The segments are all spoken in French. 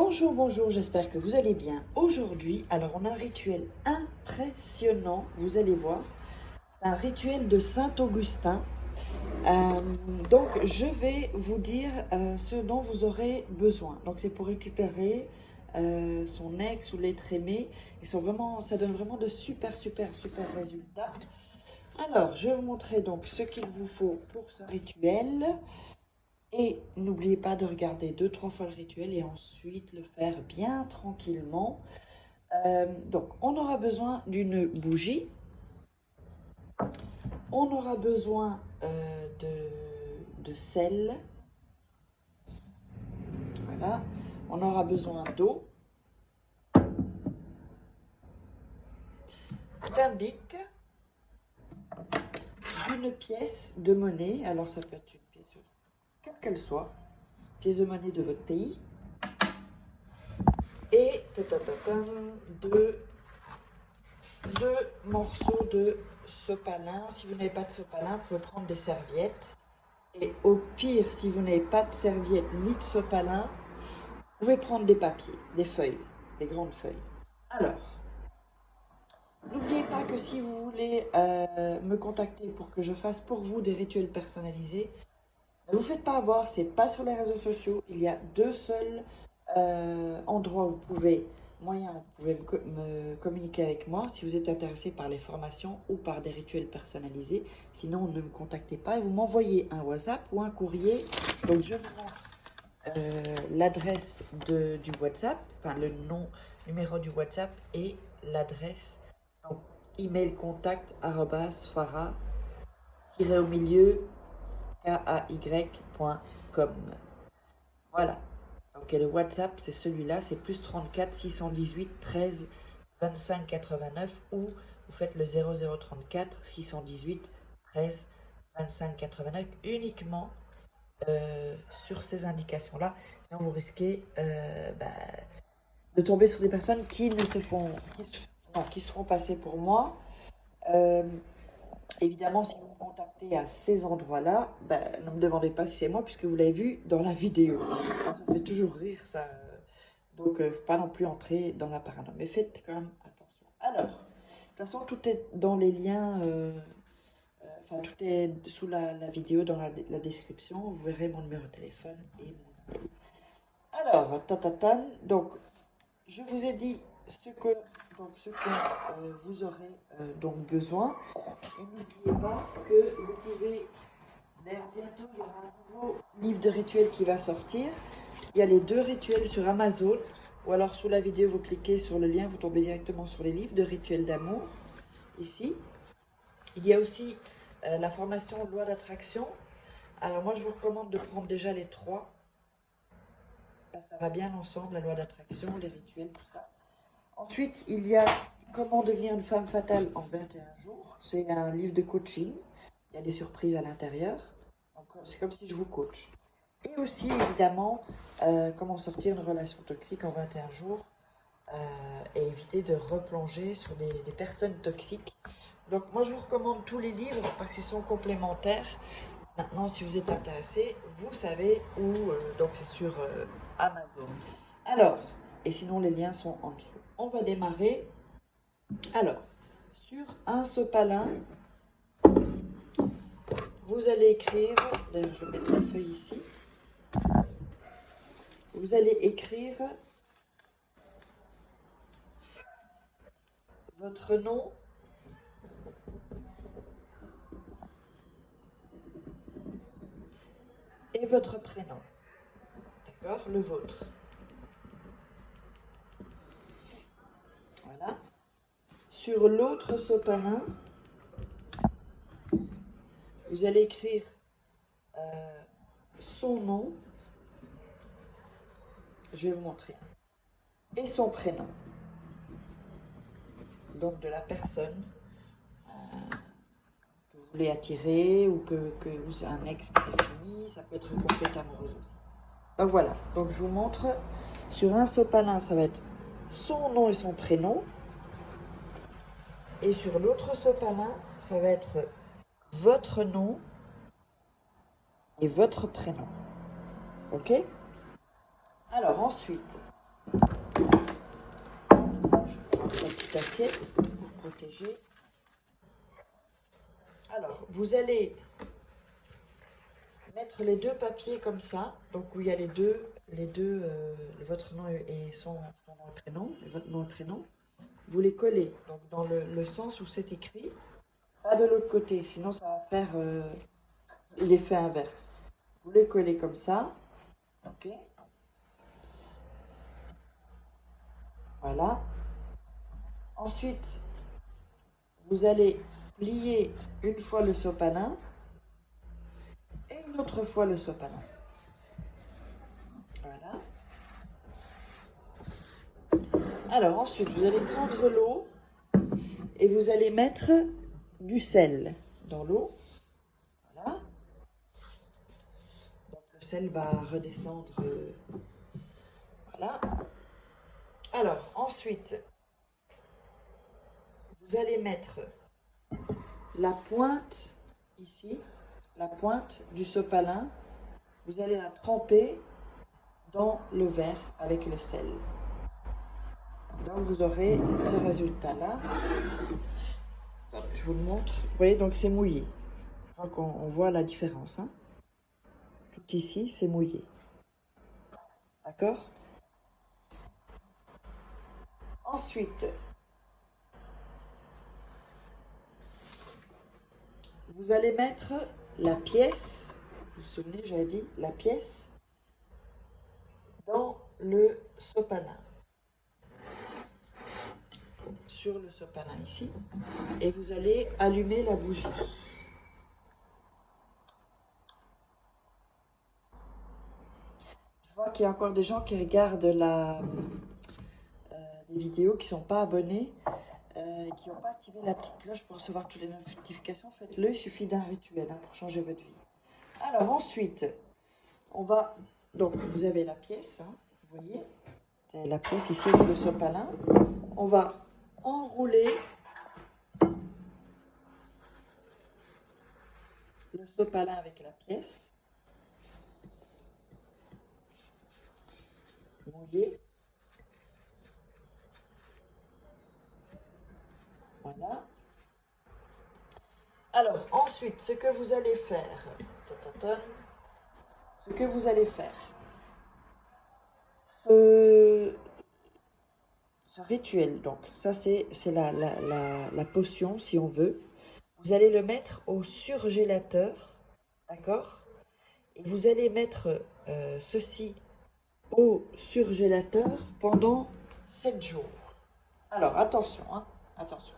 Bonjour, bonjour, j'espère que vous allez bien. Aujourd'hui, alors on a un rituel impressionnant, vous allez voir. C'est un rituel de Saint-Augustin. Donc, je vais vous dire ce dont vous aurez besoin. Donc, c'est pour récupérer son ex ou l'être aimé. Ça donne vraiment de super résultats. Alors, je vais vous montrer donc ce qu'il vous faut pour ce rituel. Et n'oubliez pas de regarder 2-3 fois le rituel et ensuite le faire bien tranquillement. Donc, on aura besoin d'une bougie. On aura besoin de sel. Voilà. On aura besoin d'eau, d'un bic, d'une pièce de monnaie. Alors, ça peut être une pièce, quelle qu'elle soit, pièce de monnaie de votre pays. Et deux morceaux de sopalin. Si vous n'avez pas de sopalin, vous pouvez prendre des serviettes. Et au pire, si vous n'avez pas de serviette ni de sopalin, vous pouvez prendre des papiers, des feuilles, des grandes feuilles. Alors, n'oubliez pas que si vous voulez me contacter pour que je fasse pour vous des rituels personnalisés, ne vous faites pas avoir, c'est pas sur les réseaux sociaux. Il y a deux seuls endroits où vous pouvez me communiquer avec moi si vous êtes intéressé par les formations ou par des rituels personnalisés. Sinon, ne me contactez pas et vous m'envoyez un WhatsApp ou un courrier. Donc, je vous montre l'adresse du WhatsApp, enfin le numéro du WhatsApp et l'adresse, donc email contact @farah au milieu kay.com. Voilà. Donc le WhatsApp, c'est celui-là, c'est plus 34 618 13 25 89 ou vous faites le 0034 618 13 25 89 uniquement sur ces indications-là. Sinon, vous risquez de tomber sur des personnes qui se feront passer pour moi. Évidemment, si vous me contactez à ces endroits-là, ne me demandez pas si c'est moi, puisque vous l'avez vu dans la vidéo. Ça me fait toujours rire, ça. Donc, faut pas non plus entrer dans la parano. Mais faites quand même attention. Alors, de toute façon, tout est dans les liens, enfin, tout est sous la vidéo, dans la description. Vous verrez mon numéro de téléphone et mon email. Alors, donc, je vous ai dit ce que vous aurez donc besoin. Et n'oubliez pas que vous pouvez, d'ailleurs bientôt il y aura un nouveau livre de rituels qui va sortir. Il y a les 2 rituels sur Amazon, ou alors sous la vidéo vous cliquez sur le lien, vous tombez directement sur les livres de rituels d'amour, ici. Il y a aussi la formation loi d'attraction. Alors moi je vous recommande de prendre déjà les 3. Ça va bien ensemble, la loi d'attraction, les rituels, tout ça. Ensuite, il y a Comment devenir une femme fatale en 21 jours. C'est un livre de coaching. Il y a des surprises à l'intérieur. C'est comme si je vous coach. Et aussi, évidemment, comment sortir une relation toxique en 21 jours et éviter de replonger sur des personnes toxiques. Donc, moi, je vous recommande tous les livres parce qu'ils sont complémentaires. Maintenant, si vous êtes intéressé, vous savez où. Donc, c'est sur Amazon. Alors, et sinon, les liens sont en dessous. On va démarrer. Alors, sur un sopalin, vous allez écrire, d'ailleurs je vais mettre la feuille ici, vous allez écrire votre nom, et votre prénom, d'accord, le vôtre. Voilà. Sur l'autre sopalin, vous allez écrire son nom, je vais vous montrer, et son prénom, donc de la personne que vous voulez attirer ou que c'est un ex qui s'est fini, ça peut être une conquête amoureuse aussi. Donc voilà, donc je vous montre, sur un sopalin, ça va être son nom et son prénom, et sur l'autre sopalin, ça va être votre nom et votre prénom. Ok? Alors ensuite, Je prends la petite assiette pour protéger. Alors, vous allez mettre les deux papiers comme ça, donc où il y a votre nom et son nom et prénom, et votre nom et prénom. Vous les collez donc dans le sens où c'est écrit, pas de l'autre côté, sinon ça va faire l'effet inverse. Vous les collez comme ça, ok. Voilà. Ensuite, vous allez plier une fois le sopalin et une autre fois le sopalin. Voilà. Alors ensuite, vous allez prendre l'eau et vous allez mettre du sel dans l'eau. Voilà. Donc le sel va redescendre. Voilà. Alors ensuite, vous allez mettre la pointe ici, la pointe du sopalin. Vous allez la tremper dans le verre avec le sel. Donc vous aurez ce résultat-là. Je vous le montre. Vous voyez, donc c'est mouillé. Donc on voit la différence. Hein. Tout ici, c'est mouillé. D'accord? Ensuite, vous allez mettre la pièce, vous vous souvenez, j'avais dit la pièce, dans le sopalin. Sur le sopalin ici. Et vous allez allumer la bougie. Je vois qu'il y a encore des gens qui regardent des vidéos qui ne sont pas abonnés, qui n'ont pas activé la petite cloche pour recevoir toutes les notifications. Faites-le, il suffit d'un rituel pour changer votre vie. Alors ensuite, on va... Donc vous avez la pièce, hein, vous voyez, c'est la pièce ici avec le sopalin. On va enrouler le sopalin avec la pièce. Mouillé. Voilà. Alors, ensuite, ce que vous allez faire, ce rituel, donc, ça c'est la potion, si on veut. Vous allez le mettre au surgélateur, d'accord? Et vous allez mettre ceci au surgélateur pendant 7 jours. Alors, attention, hein, attention.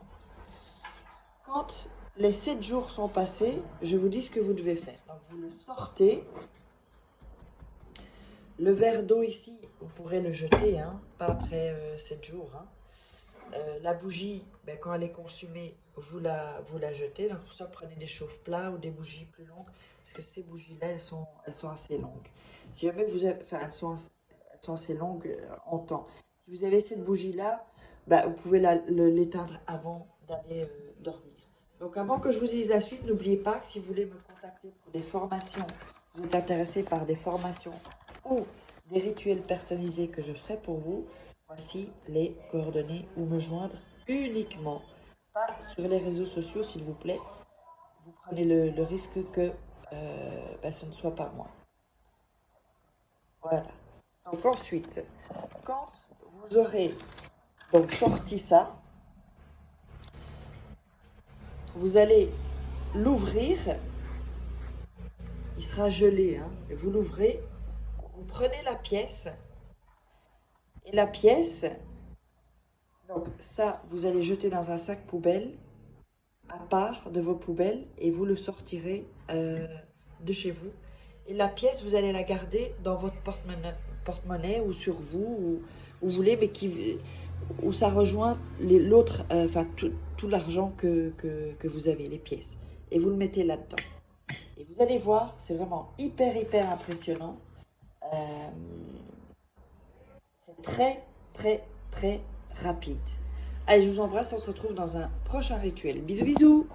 Quand les 7 jours sont passés, je vous dis ce que vous devez faire. Donc, vous le sortez. Le verre d'eau ici, vous pourrez le jeter, hein, pas après 7 jours. Hein. La bougie, ben, quand elle est consumée, vous la jetez. Donc, pour ça, prenez des chauffe-plats ou des bougies plus longues. Parce que ces bougies-là, elles sont assez longues. Si jamais vous avez... Enfin, elles sont assez longues en temps. Si vous avez cette bougie-là, ben, vous pouvez l'éteindre avant d'aller dormir. Donc, avant que je vous dise la suite, n'oubliez pas que si vous voulez me contacter pour des formations, vous êtes intéressé par des formations ou des rituels personnalisés que je ferai pour vous, voici les coordonnées ou me joindre uniquement, pas sur les réseaux sociaux s'il vous plaît. Vous prenez le risque que ben, ce ne soit pas moi. Voilà. Donc ensuite, quand vous aurez donc sorti ça, vous allez l'ouvrir. Il sera gelé, hein, et vous l'ouvrez. Vous prenez la pièce. Et la pièce, donc ça, vous allez jeter dans un sac poubelle, à part de vos poubelles, et vous le sortirez de chez vous. Et la pièce, vous allez la garder dans votre porte-monnaie ou sur vous, où vous voulez, mais où ça rejoint l'autre, enfin tout l'argent que vous avez, les pièces. Et vous le mettez là-dedans. Et vous allez voir, c'est vraiment hyper impressionnant. C'est très rapide. Allez, je vous embrasse, on se retrouve dans un prochain rituel. Bisous, bisous!